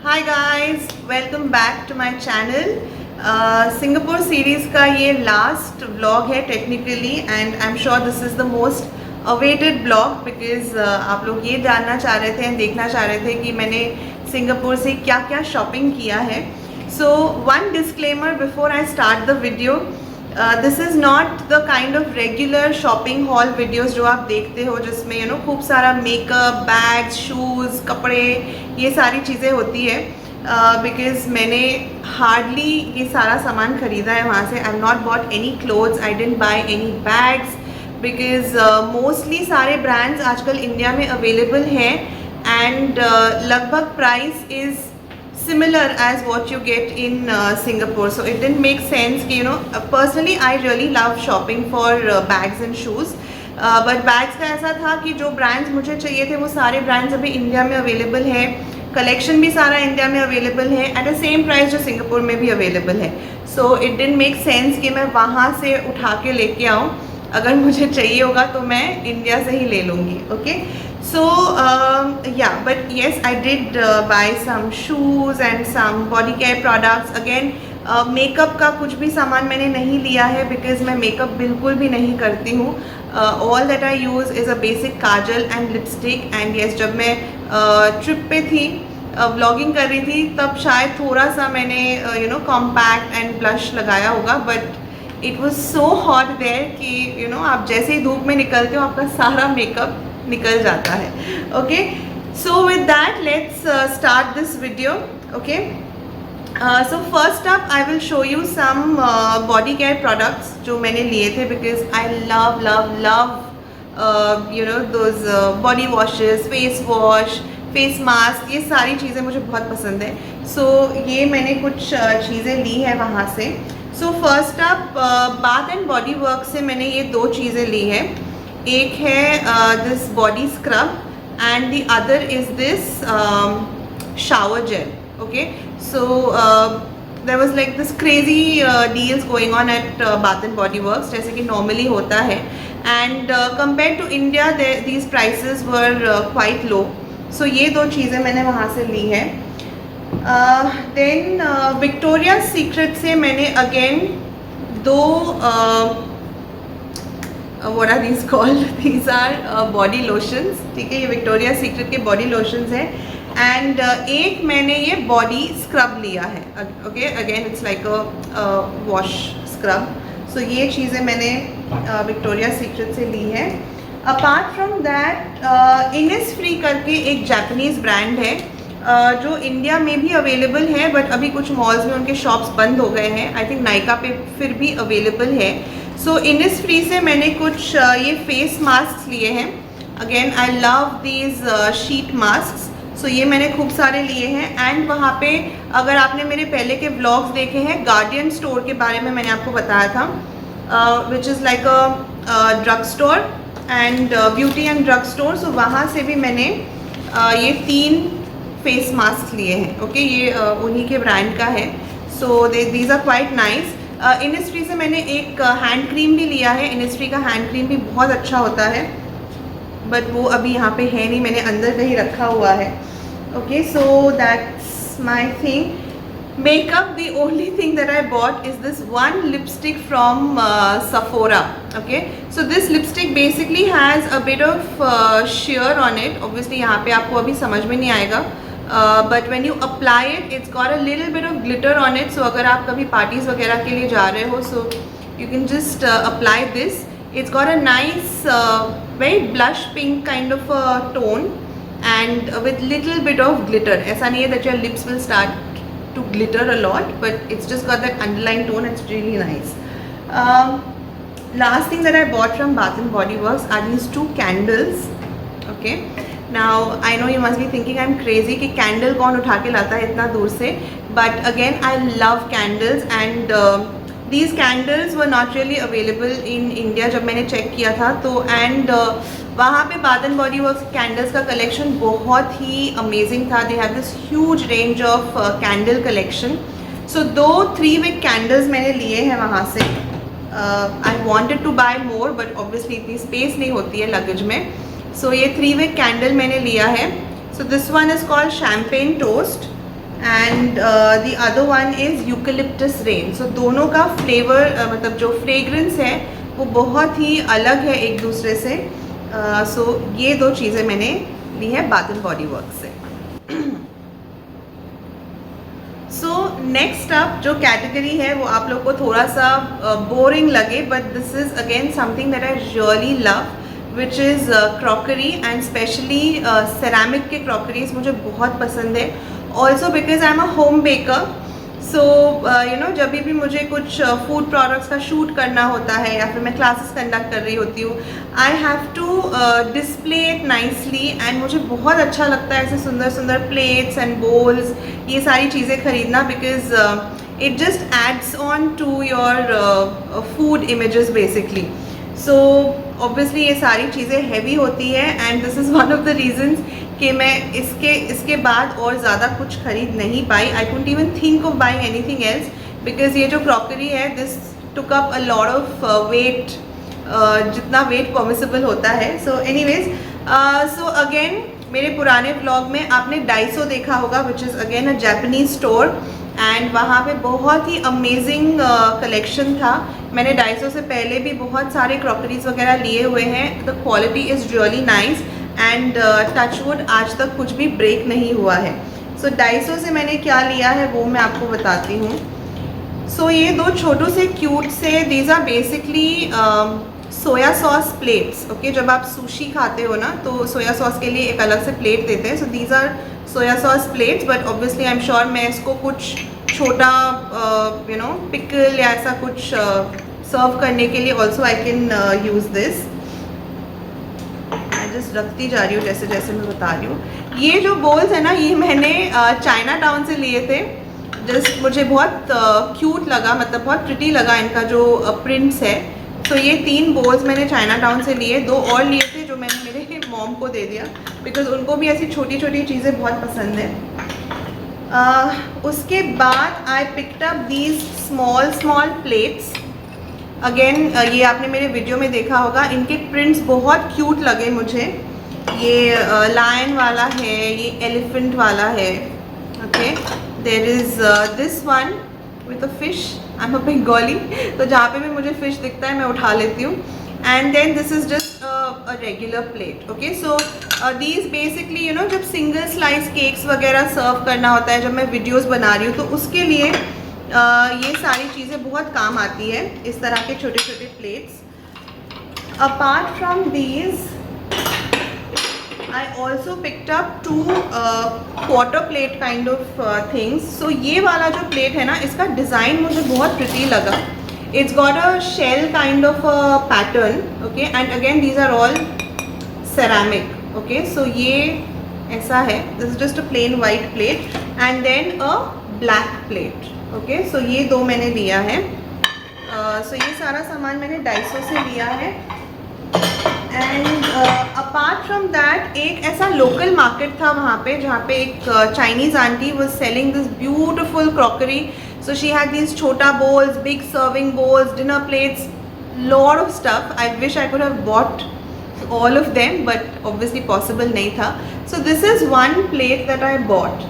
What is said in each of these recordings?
Hi guys, welcome back to my channel. Singapore series का ये last vlog है technically, and I am sure this is the most awaited blog because आप लोग ये जानना चाह रहे थे एंड देखना चाह रहे थे कि मैंने सिंगापुर से क्या क्या शॉपिंग किया है। So one disclaimer before I start the video, this is not the kind of regular shopping hall videos जो आप देखते हो जिसमें खूब सारा मेकअप, बैग्स, शूज़, कपड़े, ये सारी चीज़ें होती है। बिकॉज मैंने हार्डली ये सारा सामान ख़रीदा है वहाँ से। I have not bought any clothes, I didn't by any bags because mostly सारे ब्रांड्स आजकल इंडिया में अवेलेबल हैं एंड लगभग price is similar as what you get in Singapore, so it didn't make sense कि personally I really love shopping for bags and shoes, but bags का ऐसा था कि जो brands मुझे चाहिए थे वो सारे brands अभी इंडिया में अवेलेबल है, कलेक्शन भी सारा इंडिया में अवेलेबल है एट द सेम प्राइस जो सिंगापुर में भी अवेलेबल है। So it didn't make sense कि मैं वहाँ से उठा के लेके आऊँ। अगर मुझे चाहिए होगा तो मैं इंडिया से ही ले लूँगी। Okay, so yeah, but yes, I did buy some shoes and some body care products. Again, makeup का कुछ भी सामान मैंने नहीं लिया है बिकॉज मैं मेकअप बिल्कुल भी नहीं करती हूँ। All that I use is a basic Kajal and lipstick. And yes, जब मैं ट्रिप पे थी, व्लॉगिंग कर रही थी, तब शायद थोड़ा सा मैंने कॉम्पैक्ट एंड ब्लश लगाया होगा, but it was so hot there कि आप जैसे ही धूप में निकलते हो आपका सारा मेकअप निकल जाता है। Okay, so with that let's start this video. Okay, so first up I will show you some body care products जो मैंने लिए थे because I love love love those body washes, face wash, face mask, ये सारी चीज़ें मुझे बहुत पसंद है। सो ये मैंने कुछ चीज़ें ली हैं वहाँ से। So first up Bath and Body Work से मैंने ये दो चीज़ें ली हैं। एक है this body scrub and the other is this shower gel. Okay, so there was like this crazy deals going on at Bath and body Works, जैसे कि नॉर्मली होता है, and compare to India these prices were quite low. So ये दो चीज़ें मैंने वहाँ से ली हैं। देन विक्टोरिया सीक्रेट से मैंने अगेन दो what are these called? These are body lotions। ठीक है, ये विक्टोरिया सीक्रेट के बॉडी लोशंस हैं एंड एक मैंने ये बॉडी स्क्रब लिया है। Okay, again it's like a wash scrub. So ये चीज़ें मैंने विक्टोरिया सीक्रेट से ली है। अपार्ट फ्रॉम दैट इनिसफ्री करके एक जापानीज़ ब्रांड है जो इंडिया में भी अवेलेबल है, बट अभी कुछ मॉल्स में उनके शॉप्स बंद हो गए हैं। आई थिंक नायका पे फिर भी अवेलेबल है। सो इनिसफ्री से मैंने कुछ ये फेस मास्क लिए हैं। Again I love these sheet mask. So ये मैंने खूब सारे लिए हैं। एंड वहाँ पे अगर आपने मेरे पहले के व्लॉग्स देखे हैं, गार्डियन स्टोर के बारे में मैंने आपको बताया था, which is like a drug store and beauty and drug store. So वहाँ से भी मैंने ये 3 फेस मास्क लिए हैं। ओके, ये उन्हीं के ब्रांड का है। So these are quite nice. Innisfree से मैंने एक हैंड क्रीम भी लिया है। इनिस्ट्री का हैंड क्रीम भी बहुत अच्छा होता है, बट वो अभी यहाँ पे है नहीं, मैंने अंदर कहीं रखा हुआ है। Okay, so that's my thing. Makeup, the only thing that I bought is this one lipstick from Sephora. Okay, so this lipstick basically has a bit of sheer on it. Obviously यहाँ पे आपको अभी समझ में नहीं आएगा, but when you apply it, it's got a little bit of glitter on it. So अगर आप कभी parties वगैरह के लिए जा रहे हो, so you can just apply this. It's got a nice very blush pink kind of a tone and with little bit of glitter. ऐसा नहीं है that your lips will start to glitter a lot, but it's just got that underlying tone. It's really nice. Last thing that I bought from Bath and Body Works are these 2 candles. Okay, now I know you must be thinking I'm crazy कि candle कौन उठा के लाता है इतना दूर से, but again I love candles and these candles were not really available in India जब मैंने चेक किया था तो। and वहाँ पे bath and body works candles का कलेक्शन बहुत ही अमेजिंग था। They have this huge range of candle collection. So 2 3 wick candles मैंने लिए हैं वहाँ से। I wanted to buy more, but obviously इतनी स्पेस नहीं होती है लगेज में। सो ये 3 wick कैंडल मैंने लिया है। So this one is called champagne toast and the other one is eucalyptus rain. So दोनों का फ्लेवर मतलब जो फ्रेगरेंस है वो बहुत ही अलग है एक दूसरे से. सो ये दो चीज़ें मैंने ली है बाथ एंड बॉडी वर्क से. सो नेक्स्ट अप जो कैटेगरी है वो आप लोग को थोड़ा सा बोरिंग लगे, but this is again something that I really love, which is crockery and specially ceramic के क्रॉकरीज मुझे बहुत पसंद है. Also because I am a home baker. So you know जब भी मुझे कुछ फूड प्रोडक्ट्स का शूट करना होता है या फिर मैं क्लासेस कंडक्ट कर रही होती हूँ, I have to display it nicely. And मुझे बहुत अच्छा लगता है ऐसे सुंदर सुंदर प्लेट्स एंड बोल्स, ये सारी चीज़ें खरीदना, because it just adds on to your food images basically. So obviously ये सारी चीज़ें हैवी होती है and this is one of the reasons कि मैं इसके बाद और ज़्यादा कुछ खरीद नहीं पाई. I couldn't even think of buying anything else, because ये जो क्रॉकरी है this took up a lot of weight, जितना वेट पॉसिबल होता है. सो एनीवेज, सो अगेन मेरे पुराने व्लॉग में आपने डाइसो देखा होगा, which is again a Japanese store, and वहाँ पे बहुत ही अमेजिंग कलेक्शन था. मैंने डाइसो से पहले भी बहुत सारे क्रॉकरीज वगैरह लिए हुए हैं. The quality is really nice and touchwood आज तक कुछ भी ब्रेक नहीं हुआ है. सो डाइसो से मैंने क्या लिया है वो मैं आपको बताती हूँ. सो ये दो छोटू से क्यूट से, these are basically soya sauce plates. Okay, जब आप सुशी खाते हो ना तो सोया सॉस के लिए एक अलग से प्लेट देते हैं. So these are soya sauce plates, but obviously I am sure मैं इसको कुछ छोटा यू नो पिकल या ऐसा कुछ सर्व करने के लिए also I can use this. मैं जस्ट रखती जा रही हूँ जैसे जैसे मैं बता रही हूँ. ये जो बोल्स है ना, ये मैंने चाइना टाउन से लिए थे. जस्ट मुझे बहुत क्यूट लगा, मतलब बहुत प्रिटी लगा इनका जो प्रिंट्स है. तो ये 3 बोल्स मैंने चाइना टाउन से लिए. 2 और लिए थे जो मैंने मेरे मॉम को दे दिया, बिकॉज उनको भी ऐसी छोटी छोटी चीज़ें बहुत पसंद है. उसके बाद आई picked up these small plates. Again ये आपने मेरे वीडियो में देखा होगा. इनके प्रिंट्स बहुत क्यूट लगे मुझे. ये लायन वाला है, ये एलिफेंट वाला है. Okay, there is this one with a fish. I am a Bengali, तो जहाँ पे भी मुझे फिश दिखता है मैं उठा लेती हूँ. And then this is just a regular plate. Okay, so these basically you know जब सिंगल स्लाइस केक्स वगैरह सर्व करना होता है, जब मैं वीडियोस बना रही हूँ, तो उसके लिए ये सारी चीज़ें बहुत काम आती है, इस तरह के छोटे छोटे plates. Apart from these I also picked up 2 quarter plate kind of things. So ये वाला जो प्लेट है ना, इसका डिज़ाइन मुझे बहुत प्रिटी लगा. It's got a shell kind of a pattern. Okay, and again these are all ceramic. Okay, so ये ऐसा है. This is just a plain white plate and then a black plate. Okay, so ये 2 मैंने लिया है. So ये सारा सामान मैंने डाइसो से लिया है. एंड अपार्ट फ्रॉम दैट एक ऐसा लोकल मार्केट था वहाँ पे, जहाँ पे एक Chinese aunty was selling this beautiful crockery. So she had this छोटा bowls, big serving bowls, dinner plates, lot of stuff. I wish I could have bought all of them, but obviously possible नहीं था. So this is one plate that I bought.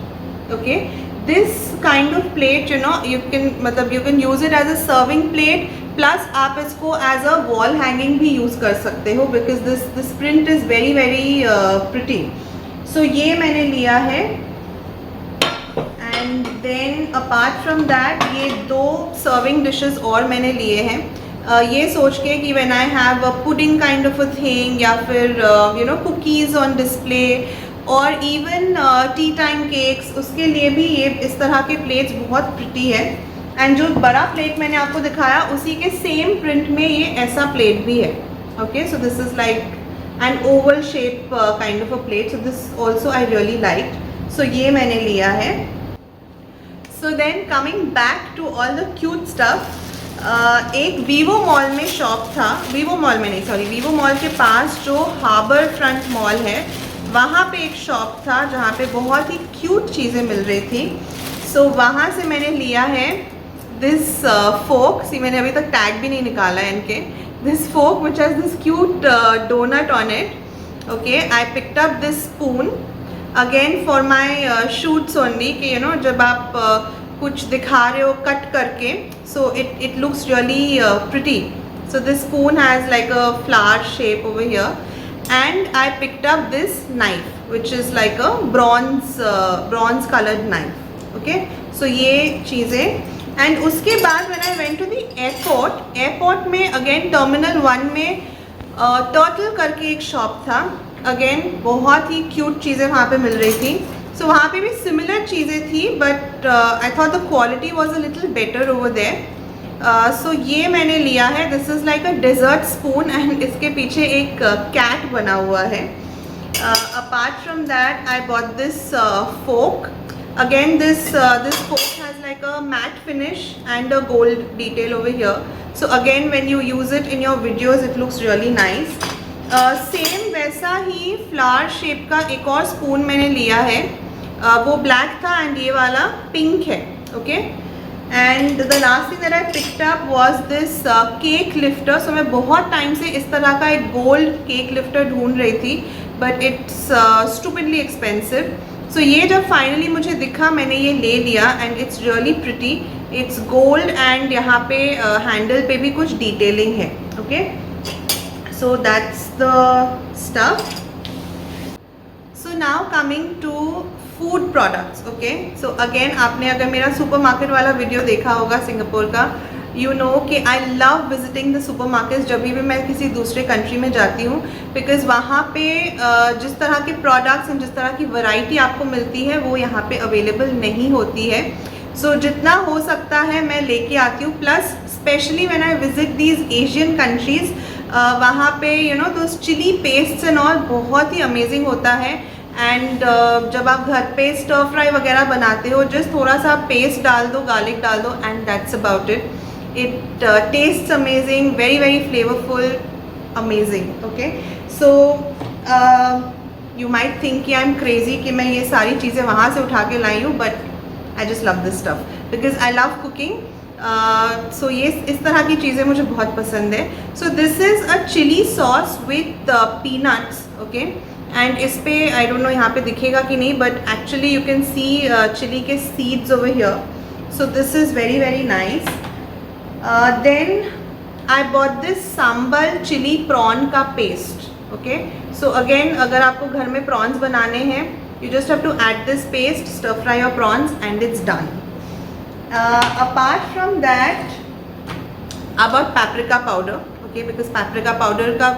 Okay, this kind of plate you know you can use it as a serving plate, plus आप इसको as a wall hanging भी use कर सकते हो, because this print is very very pretty. So ये मैंने लिया है. And then apart from that ये 2 सर्विंग डिशेस और मैंने लिए हैं. ये सोच के कि when I have a pudding kind of a thing, या फिर you know cookies on display, और इवन टी टाइम केक्स, उसके लिए भी ये इस तरह के प्लेट्स बहुत प्रिटी है. एंड जो बड़ा प्लेट मैंने आपको दिखाया उसी के सेम प्रिंट में ये ऐसा प्लेट भी है. Okay, so this is like an oval shape kind of a plate. So this also I really like. So ये मैंने लिया है. So then coming back to all the cute stuff, एक वीवो मॉल में shop था. Vivo mall में नहीं, sorry, Vivo mall के पास जो हार्बर फ्रंट मॉल है, वहाँ पे एक शॉप था जहाँ पे बहुत ही क्यूट चीज़ें मिल रही थी. सो वहाँ से मैंने लिया है दिस फोक. सी मैंने अभी तक टैग भी नहीं निकाला है इनके. This fork which has this cute donut on it. Okay, I picked up this spoon. Again for my shoots only कि यू नो जब आप कुछ दिखा रहे हो कट करके, so it looks really pretty. So this spoon has like a flower shape over here, and I picked up this knife which is like a bronze colored knife. Okay, so ये चीज़ें. And उसके बाद when I went to the airport में again terminal 1 में turtle करके एक shop था. Again बहुत ही क्यूट चीज़ें वहाँ पे मिल रही थी. सो वहाँ पे भी सिमिलर चीज़ें थी, but I thought the quality was a little better over there. So ये मैंने लिया है. This is like a dessert spoon and इसके पीछे एक कैट बना हुआ है. Apart from that I bought this fork. Again this fork has like a matte finish and a gold detail over here. So again when you use it in your videos it looks really nice. Same वैसा ही flower shape का एक और spoon मैंने लिया है. वो black था and ये वाला pink है. Okay. And the last thing that I picked up was this cake lifter. So मैं बहुत टाइम से इस तरह का एक gold cake lifter ढूंढ रही थी, but it's stupidly expensive. सो ये जब फाइनली मुझे दिखा मैंने ये ले लिया and it's really pretty. It's gold and यहाँ पे हैंडल पे भी कुछ डिटेलिंग है. Okay, so that's the stuff. So now coming to food products. Okay, so again आपने अगर मेरा सुपरमार्केट वाला वीडियो देखा होगा सिंगापुर का, यू नो कि I love visiting the super markets जब भी मैं किसी दूसरे कंट्री में जाती हूँ, बिकॉज़ वहाँ पे जिस तरह के प्रोडक्ट्स एंड जिस तरह की वैरायटी आपको मिलती है वो यहाँ पे अवेलेबल नहीं होती है. सो जितना हो सकता है मैं लेके आती हूँ. Plus specially when I visit these Asian countries, वहाँ पे यू नो तो चिली पेस्ट एंड ऑल बहुत ही अमेजिंग होता है. एंड जब आप घर पे स्टर फ्राई वगैरह बनाते हो, जस्ट थोड़ा सा पेस्ट डाल दो, गार्लिक डाल दो and that's about it. It tastes amazing, very very flavorful, amazing. Okay, so you might think कि I'm crazy कि मैं ये सारी चीज़ें वहाँ से उठा के लाई हूँ, but I just love this stuff because I love cooking. So ये इस तरह की चीज़ें मुझे बहुत पसंद है. So this is a chili sauce with peanuts. Okay, and इस पे I don't know यहाँ पे दिखेगा कि नहीं, but actually you can see chili के seeds over here. So this is very very nice. Then I bought this sambal chili prawn का paste. Okay, so again अगर आपको घर में prawns बनाने हैं, you just have to add this paste, stir fry your prawns and it's done. Apart from that, I bought paprika powder. Okay, because paprika powder का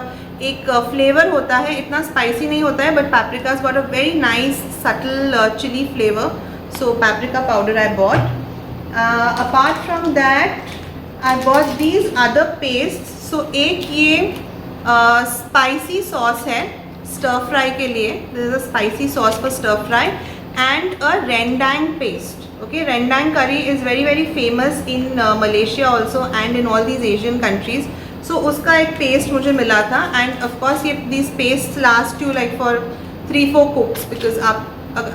एक flavour होता है, इतना स्पाइसी नहीं होता है, but paprika has got a very nice subtle chili flavor. So paprika powder I bought. Apart from that I bought these other pastes. So एक ये स्पाइसी सॉस है स्टर फ्राई के लिए. This is a spicy sauce for stir fry and a rendang paste. Okay, rendang curry is very very famous in Malaysia also and in all these Asian countries. So उसका एक paste मुझे मिला था and of course ये these paste last you like for 3-4 cooks because आप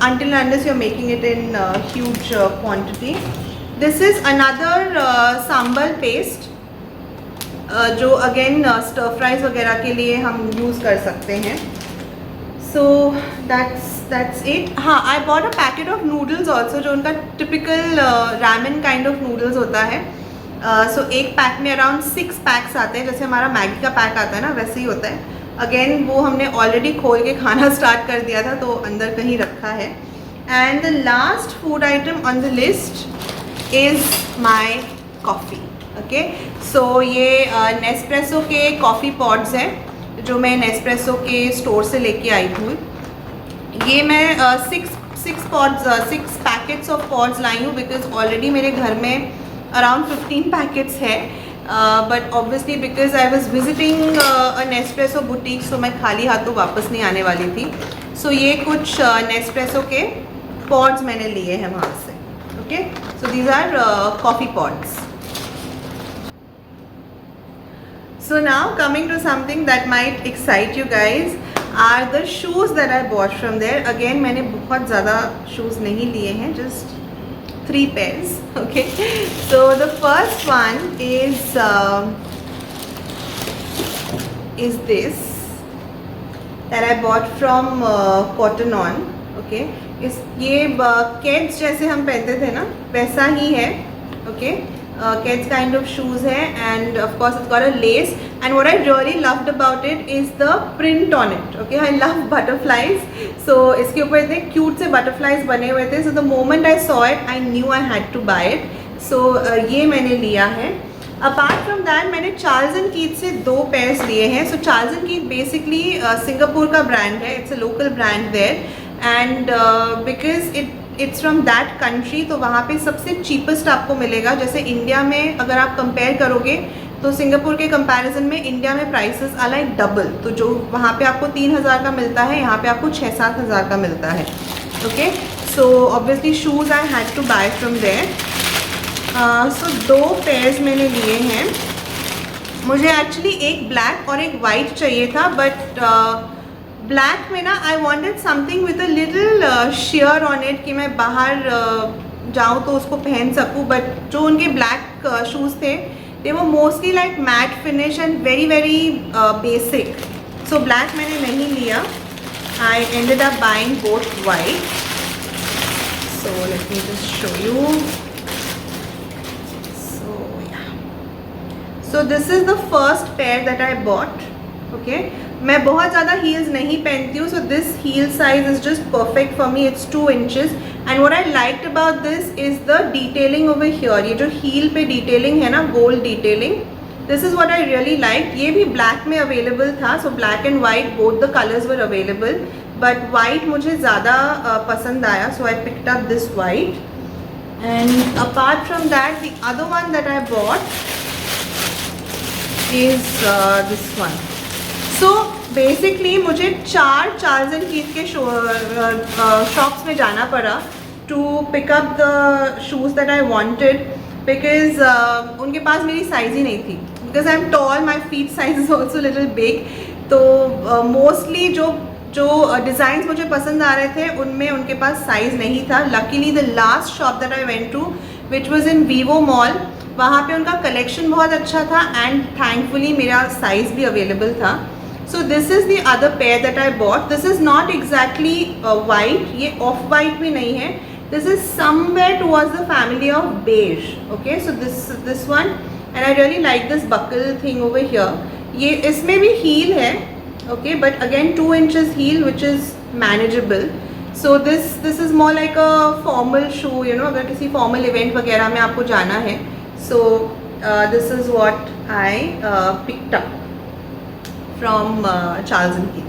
until unless you're making it in huge quantity. This is another sambar paste जो again stir fries वगैरह के लिए हम यूज़ कर सकते हैं. So that's it. हाँ, I bought a packet of noodles also, जो उनका typical ramen kind of noodles होता है. सो एक पैक में अराउंड 6 पैक्स आते हैं, जैसे हमारा मैगी का पैक आता है ना, वैसे ही होता है. अगेन वो हमने ऑलरेडी खोल के खाना स्टार्ट कर दिया था, तो अंदर कहीं रखा है. And the last food item on the list is my coffee. Okay, so ये नेस्प्रेसो के कॉफ़ी पॉड्स हैं जो मैं नेस्प्रेसो के स्टोर से लेके आई हूँ. ये मैं 6 पैकेट्स ऑफ पॉड्स लाई हूँ बिकॉज ऑलरेडी मेरे घर में अराउंड 15 पैकेट्स है. But obviously because I was visiting a Nespresso boutique, so मैं खाली हाथों वापस नहीं आने वाली थी. सो ये कुछ नेस्प्रेसो के पॉड्स मैंने लिए हैं वहाँ से. Okay, so these are coffee pods. So now coming to something that might excite you guys are the shoes that I bought from there. Again मैंने बहुत ज़्यादा shoes नहीं लिए हैं, just 3 pairs. Okay, so the first one is this that I bought from Cotton On. Okay इस ये केड्स जैसे हम पहनते थे ना वैसा ही है. Okay Keds kind of shoes है and of course it's got a lace and what I really loved about it is the print on it. Okay, I love butterflies, so इसके ऊपर इतने cute से butterflies बने हुए थे, so the moment I saw it I knew I had to buy it. So ये मैंने लिया है. Apart from that मैंने चार्ल्स एंड कीथ से 2 पेयर्स लिए हैं. So Charles and Keith basically Singapore का ब्रांड है, it's a local brand there and because it's from that country, तो वहाँ पे सबसे चीपेस्ट आपको मिलेगा. जैसे इंडिया में अगर आप कंपेयर करोगे तो सिंगापुर के कंपैरिजन में इंडिया में प्राइसेस आर लाइक डबल. तो जो वहाँ पे आपको 3,000 का मिलता है यहाँ पे आपको 6-7 हज़ार का मिलता है. Okay so obviously shoes I had to buy from there. So 2 pairs मैंने लिए हैं. मुझे एक्चुअली एक ब्लैक और एक वाइट चाहिए था, बट ब्लैक में ना I wanted something with a little share on it कि मैं बाहर जाऊँ तो उसको पहन सकूँ. बट जो उनके ब्लैक शूज़ थे दे वो mostly like matte finish and very very basic. So black मैंने नहीं लिया. I ended up buying both white. So let me just show you. So this is the first pair that I bought. Okay मैं बहुत ज़्यादा heels नहीं पहनती हूँ, so this heal size is just perfect for me. It's 2 inches and what I liked about this is the detailing over here. ये जो heel पे detailing है ना, gold detailing, this is what I really like. ये भी black में available था, so black and white both the colours were available, but white मुझे ज़्यादा पसंद आया, so I picked up this white. And apart from that the other one that I bought is this one. So basically मुझे 4 Charles and Keith के shops में जाना पड़ा to pick up the shoes that I wanted because उनके पास मेरी size ही नहीं थी. Because I'm tall, my feet size is also little big. तो मोस्टली जो डिज़ाइंस मुझे पसंद आ रहे थे उनमें उनके पास साइज़ नहीं था. Luckily the last shop that I went to which was in Vivo mall, वहाँ पे उनका कलेक्शन बहुत अच्छा था एंड थैंकफुली मेरा साइज़ भी अवेलेबल था. So this is the other pair that I bought. This is not exactly white, ये ऑफ वाइट भी नहीं है. This is somewhere towards the family of beige. Okay so this one and I really like this buckle thing over here. ये इसमें भी heel है, okay, but again 2 inches heel which is manageable. So this is more like a formal shoe, you know, अगर किसी formal event वगैरह में आपको जाना है. So this is what I picked up from Charles and Keith.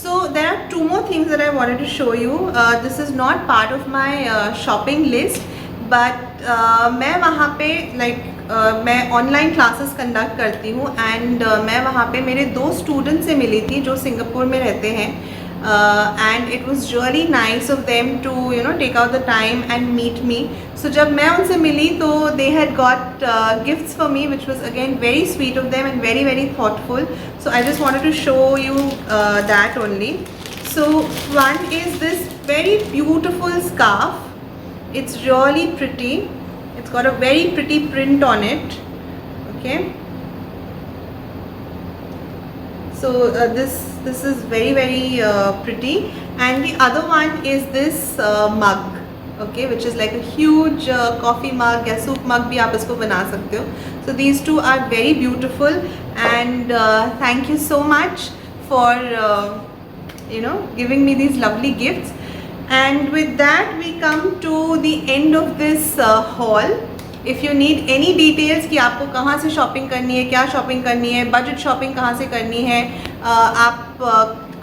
So there are 2 more things that I wanted to show you. This is not part of my shopping list, but मैं वहाँ पे मैं online classes conduct करती हूँ and मैं वहाँ पे मेरे 2 स्टूडेंट से मिली थी जो सिंगापुर में रहते हैं. And it was really nice of them to take out the time and meet me. So जब मैं उनसे मिली तो they had got gifts for me which was again very sweet of them and very very thoughtful. So I just wanted to show you that only. So one is this very beautiful scarf. It's really pretty. It's got a very pretty print on it. Okay. So this is very very pretty, and the other one is this mug, okay, which is like a huge coffee mug या soup mug भी आप इसको बना सकते हो. So these 2 are very beautiful and thank you so much for giving me these lovely gifts. And with that we come to the end of this haul. If you need any details कि आपको कहाँ से shopping करनी है, क्या shopping करनी है, budget shopping कहाँ से करनी है, आप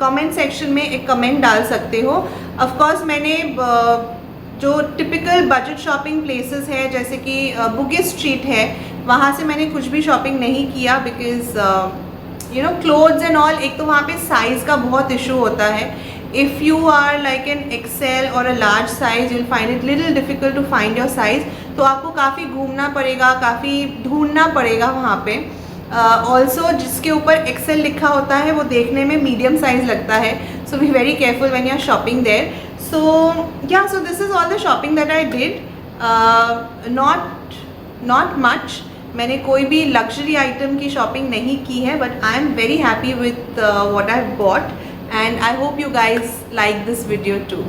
कमेंट सेक्शन में एक कमेंट डाल सकते हो. ऑफ कोर्स मैंने जो टिपिकल बजट शॉपिंग प्लेसेस है जैसे कि बुगिस स्ट्रीट है, वहाँ से मैंने कुछ भी शॉपिंग नहीं किया बिकॉज क्लोथ्स एंड ऑल. एक तो वहाँ पे साइज़ का बहुत इशू होता है. If you are like an XL or a large size, you'll find it little difficult to find your size. तो आपको काफ़ी घूमना पड़ेगा, काफ़ी ढूंढना पड़ेगा वहाँ पे. Also जिसके ऊपर XL लिखा होता है वो देखने में मीडियम साइज़ लगता है. So be very careful when you are shopping there. So yeah, so this is all the shopping that I did. Not much. मैंने कोई भी लग्जरी आइटम की शॉपिंग नहीं की है, but I am very happy with what I've bought. and I hope you guys like this video too.